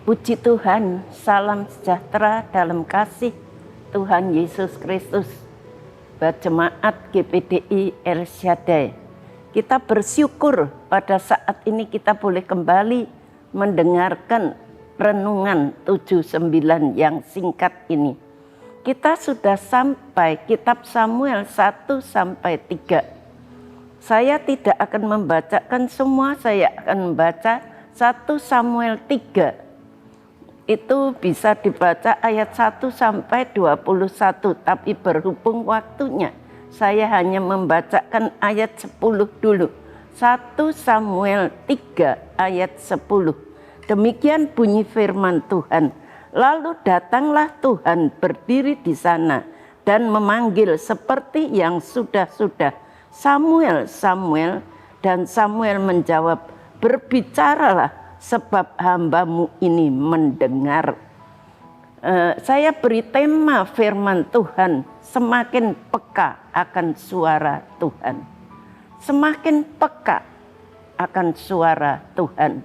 Puji Tuhan, salam sejahtera dalam kasih Tuhan Yesus Kristus. Buat jemaat GPDI El Shaddai, kita bersyukur pada saat ini kita boleh kembali mendengarkan renungan 79 yang singkat ini. Kita sudah sampai kitab Samuel 1 sampai 3. Saya tidak akan membacakan semua, saya akan membaca 1 Samuel 3. Itu bisa dibaca ayat 1 sampai 21, tapi berhubung waktunya saya hanya membacakan ayat 10 dulu. 1 Samuel 3 ayat 10. Demikian bunyi firman Tuhan. Lalu datanglah Tuhan berdiri di sana dan memanggil seperti yang sudah-sudah, Samuel, Samuel. Dan Samuel menjawab, berbicaralah sebab hambamu ini mendengar. Saya beri tema firman Tuhan, semakin peka akan suara Tuhan. Semakin peka akan suara Tuhan.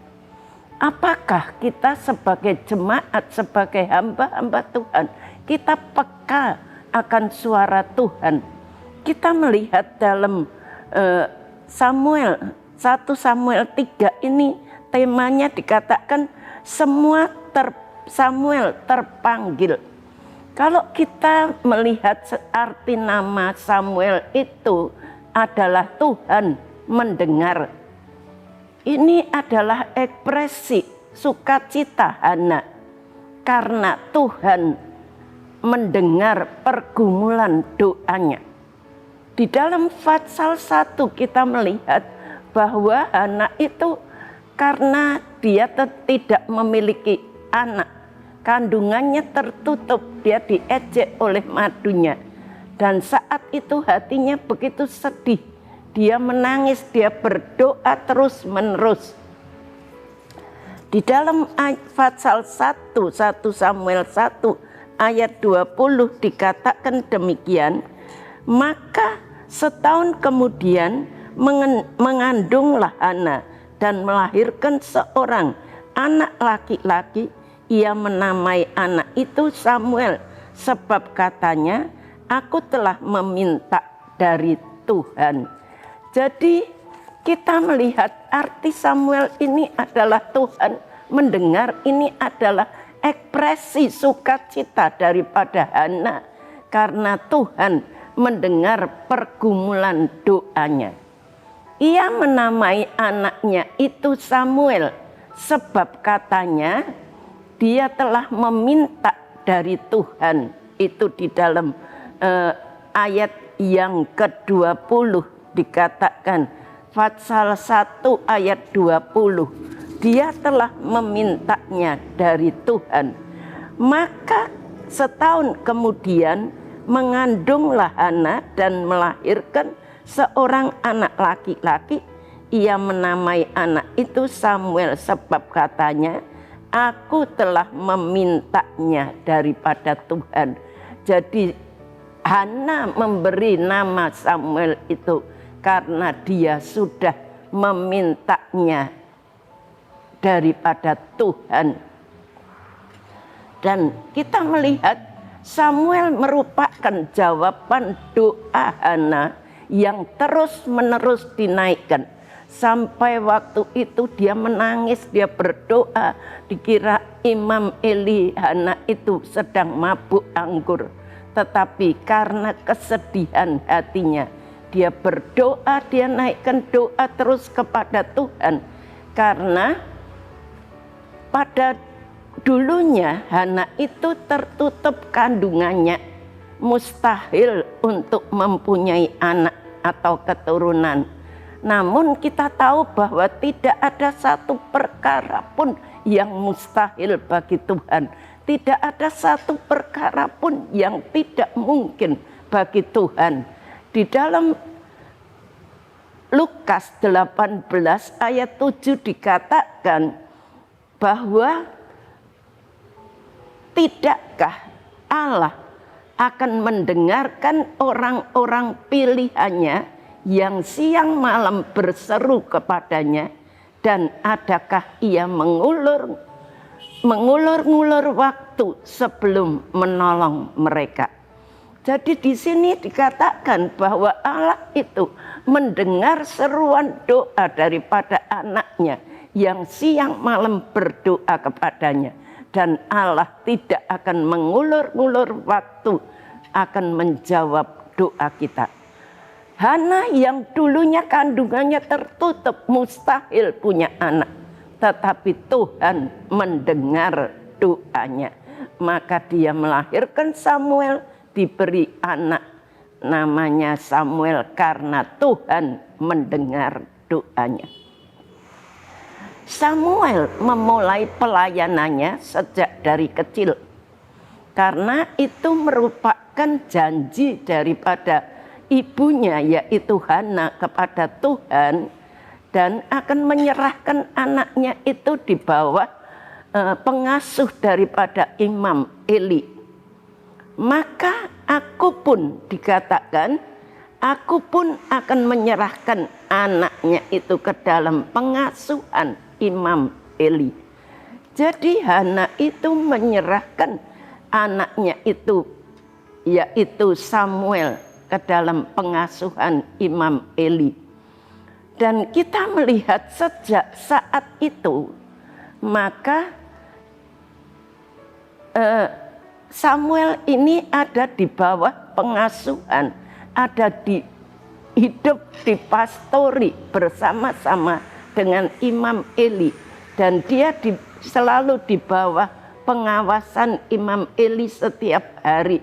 Apakah kita sebagai jemaat, sebagai hamba-hamba Tuhan, kita peka akan suara Tuhan? Kita melihat dalam Samuel 1 Samuel 3 ini temanya dikatakan semua Samuel terpanggil. Kalau kita melihat arti nama Samuel itu adalah Tuhan mendengar. Ini adalah ekspresi sukacita Hana karena Tuhan mendengar pergumulan doanya. Di dalam Fatsal 1 kita melihat bahwa Hana itu karena dia tidak memiliki anak, kandungannya tertutup, dia diejek oleh madunya. Dan saat itu hatinya begitu sedih, dia menangis, dia berdoa terus menerus. Di dalam Fatsal 1 Samuel 1 ayat 20 dikatakan demikian, maka setahun kemudian mengandunglah Hana dan melahirkan seorang anak laki-laki. Ia menamai anak itu Samuel, sebab katanya, aku telah meminta dari Tuhan. Jadi kita melihat arti Samuel ini adalah Tuhan mendengar, ini adalah ekspresi sukacita daripada Hana karena Tuhan mendengar pergumulan doanya. Ia menamai anaknya itu Samuel, sebab katanya dia telah meminta dari Tuhan. Itu di dalam ayat yang ke-20 dikatakan, Fatsal 1 ayat 20, dia telah memintanya dari Tuhan. Maka setahun kemudian mengandunglah Hana dan melahirkan seorang anak laki-laki. Ia menamai anak itu Samuel, sebab katanya, aku telah memintanya daripada Tuhan. Jadi Hana memberi nama Samuel itu karena dia sudah memintanya daripada Tuhan. Dan kita melihat Samuel merupakan jawaban doa Hana yang terus-menerus dinaikkan. Sampai waktu itu dia menangis, dia berdoa. Dikira Imam Eli Hana itu sedang mabuk anggur. Tetapi karena kesedihan hatinya, dia berdoa, dia naikkan doa terus kepada Tuhan. Karena pada dulunya Hana itu tertutup kandungannya, mustahil untuk mempunyai anak atau keturunan. Namun kita tahu bahwa tidak ada satu perkara pun yang mustahil bagi Tuhan. Tidak ada satu perkara pun yang tidak mungkin bagi Tuhan. Di dalam Lukas 18 ayat 7 dikatakan bahwa tidakkah Allah akan mendengarkan orang-orang pilihannya yang siang malam berseru kepadanya, dan adakah ia mengulur mengulur-ngulur waktu sebelum menolong mereka. Jadi di sini dikatakan bahwa Allah itu mendengar seruan doa daripada anaknya yang siang malam berdoa kepadanya. Dan Allah tidak akan mengulur-ngulur waktu, akan menjawab doa kita. Hana yang dulunya kandungannya tertutup, mustahil punya anak. Tetapi Tuhan mendengar doanya. Maka dia melahirkan Samuel, diberi anak namanya Samuel karena Tuhan mendengar doanya. Samuel memulai pelayanannya sejak dari kecil. Karena itu merupakan janji daripada ibunya yaitu Hana kepada Tuhan. Dan akan menyerahkan anaknya itu di bawah pengasuh daripada Imam Eli. Maka aku pun dikatakan, aku pun akan menyerahkan anaknya itu ke dalam pengasuhan Imam Eli. Jadi Hana itu menyerahkan anaknya itu, yaitu Samuel, ke dalam pengasuhan Imam Eli. Dan kita melihat sejak saat itu, maka Samuel ini ada di bawah pengasuhan, ada hidup di pastori bersama-sama dengan Imam Eli. Dan dia selalu di bawah pengawasan Imam Eli setiap hari.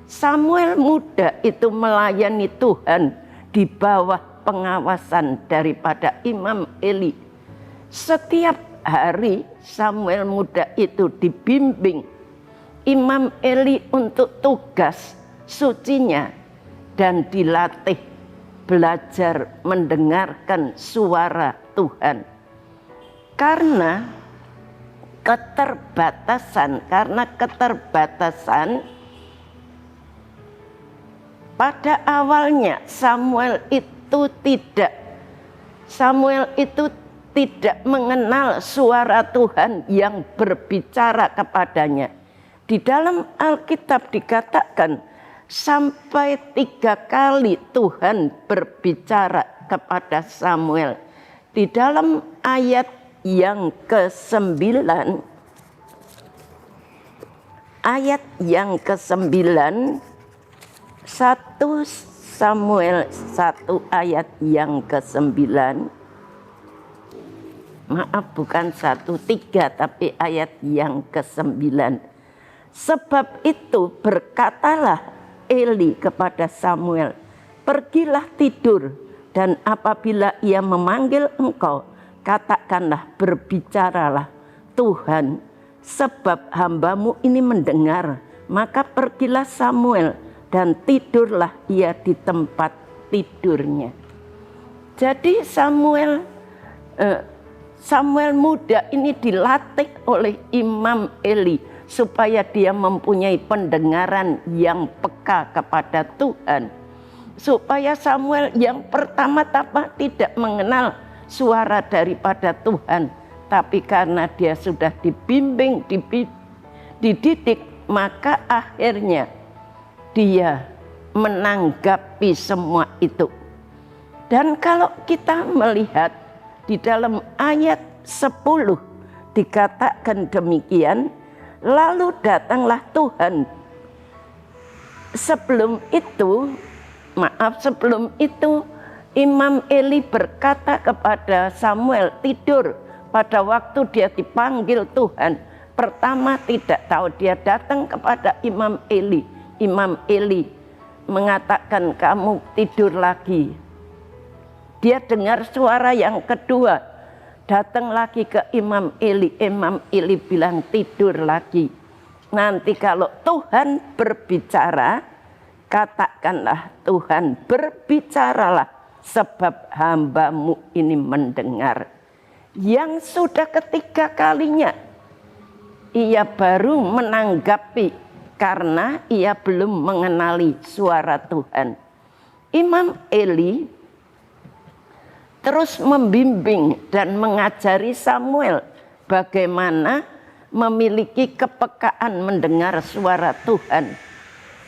Samuel muda itu melayani Tuhan di bawah pengawasan daripada Imam Eli. Setiap hari Samuel muda itu dibimbing Imam Eli untuk tugas sucinya dan dilatih belajar mendengarkan suara Tuhan. Karena keterbatasan pada awalnya Samuel itu tidak mengenal suara Tuhan yang berbicara kepadanya. Di dalam Alkitab dikatakan sampai 3 kali Tuhan berbicara kepada Samuel. Di dalam ayat yang ke-9, 1 Samuel 1 ayat yang ke-9. Maaf, bukan 1:3 tapi ayat yang ke-9. Sebab itu berkatalah Eli kepada Samuel, pergilah tidur, dan apabila ia memanggil engkau, katakanlah, berbicaralah Tuhan, sebab hambamu ini mendengar. Maka pergilah Samuel, dan tidurlah ia di tempat tidurnya. Jadi Samuel muda ini dilatih oleh Imam Eli supaya dia mempunyai pendengaran yang peka kepada Tuhan. Supaya Samuel yang pertama-tama tidak mengenal suara daripada Tuhan, tapi karena dia sudah dibimbing, dididik, maka akhirnya dia menanggapi semua itu. Dan kalau kita melihat di dalam ayat 10 dikatakan demikian, lalu datanglah Tuhan. Sebelum itu Imam Eli berkata kepada Samuel, tidur. Pada waktu dia dipanggil Tuhan, pertama tidak tahu, dia datang kepada Imam Eli. Imam Eli mengatakan, kamu tidur lagi. Dia dengar suara yang kedua, datang lagi ke Imam Eli. Imam Eli bilang, tidur lagi. Nanti kalau Tuhan berbicara, katakanlah, Tuhan berbicaralah, sebab hambamu ini mendengar. Yang sudah ketiga kalinya ia baru menanggapi, karena ia belum mengenali suara Tuhan. Imam Eli terus membimbing dan mengajari Samuel bagaimana memiliki kepekaan mendengar suara Tuhan.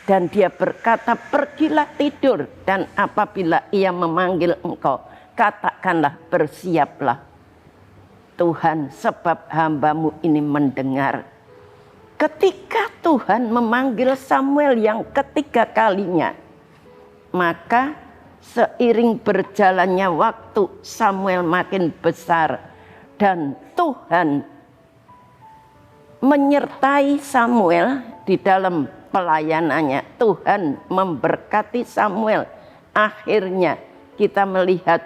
Dan dia berkata, pergilah tidur, dan apabila ia memanggil engkau, katakanlah bersiaplah Tuhan, sebab hambamu ini mendengar. Ketika Tuhan memanggil Samuel yang ketiga kalinya, maka seiring berjalannya waktu Samuel makin besar dan Tuhan menyertai Samuel di dalam pelayanannya. Tuhan memberkati Samuel. Akhirnya kita melihat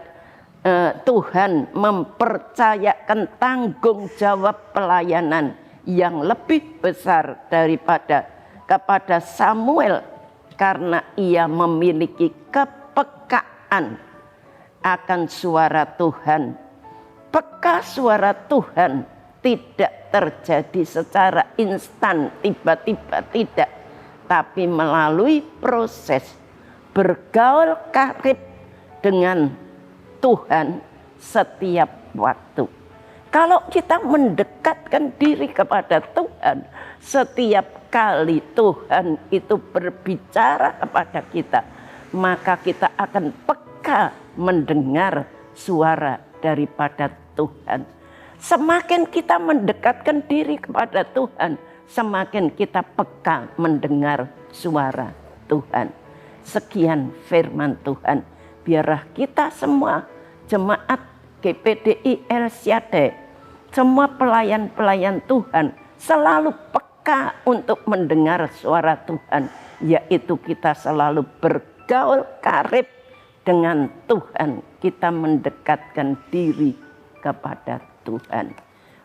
Tuhan mempercayakan tanggung jawab pelayanan yang lebih besar daripada kepada Samuel, karena ia memiliki kepekaan akan suara Tuhan. Peka suara Tuhan tidak terjadi secara instan, tiba-tiba tidak, tapi melalui proses bergaul karib dengan Tuhan setiap waktu. Kalau kita mendekatkan diri kepada Tuhan, setiap kali Tuhan itu berbicara kepada kita, maka kita akan peka mendengar suara daripada Tuhan. Semakin kita mendekatkan diri kepada Tuhan, semakin kita peka mendengar suara Tuhan. Sekian firman Tuhan. Biarlah kita semua jemaat GPDI El Shaddai, semua pelayan-pelayan Tuhan selalu peka untuk mendengar suara Tuhan, yaitu kita selalu bergaul karib dengan Tuhan. Kita mendekatkan diri kepada Tuhan.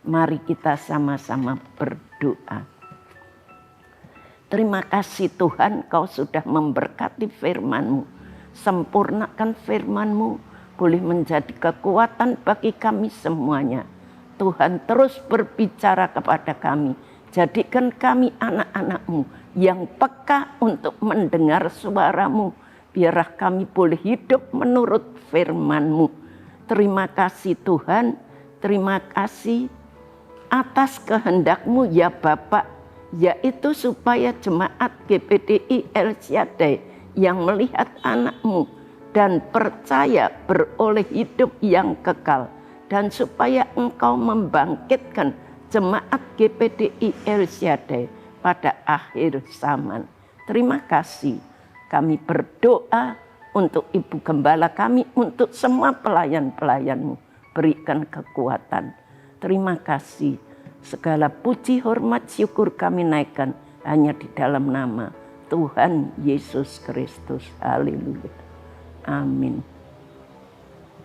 Mari kita sama-sama berdoa. Terima kasih Tuhan, Kau sudah memberkati firman-Mu. Sempurnakan firman-Mu, boleh menjadi kekuatan bagi kami semuanya. Tuhan terus berbicara kepada kami. Jadikan kami anak-anak-Mu yang peka untuk mendengar suara-Mu. Biarlah kami boleh hidup menurut firman-Mu. Terima kasih Tuhan. Terima kasih atas kehendak-Mu ya Bapa, yaitu supaya jemaat GPDI El Shaddai yang melihat anak-Mu dan percaya beroleh hidup yang kekal, dan supaya Engkau membangkitkan jemaat GPDI El Shaddai pada akhir zaman. Terima kasih. Kami berdoa untuk Ibu Gembala kami, untuk semua pelayan-pelayan-Mu. Berikan kekuatan. Terima kasih. Segala puji, hormat, syukur kami naikkan hanya di dalam nama Tuhan Yesus Kristus. Haleluya. Amin.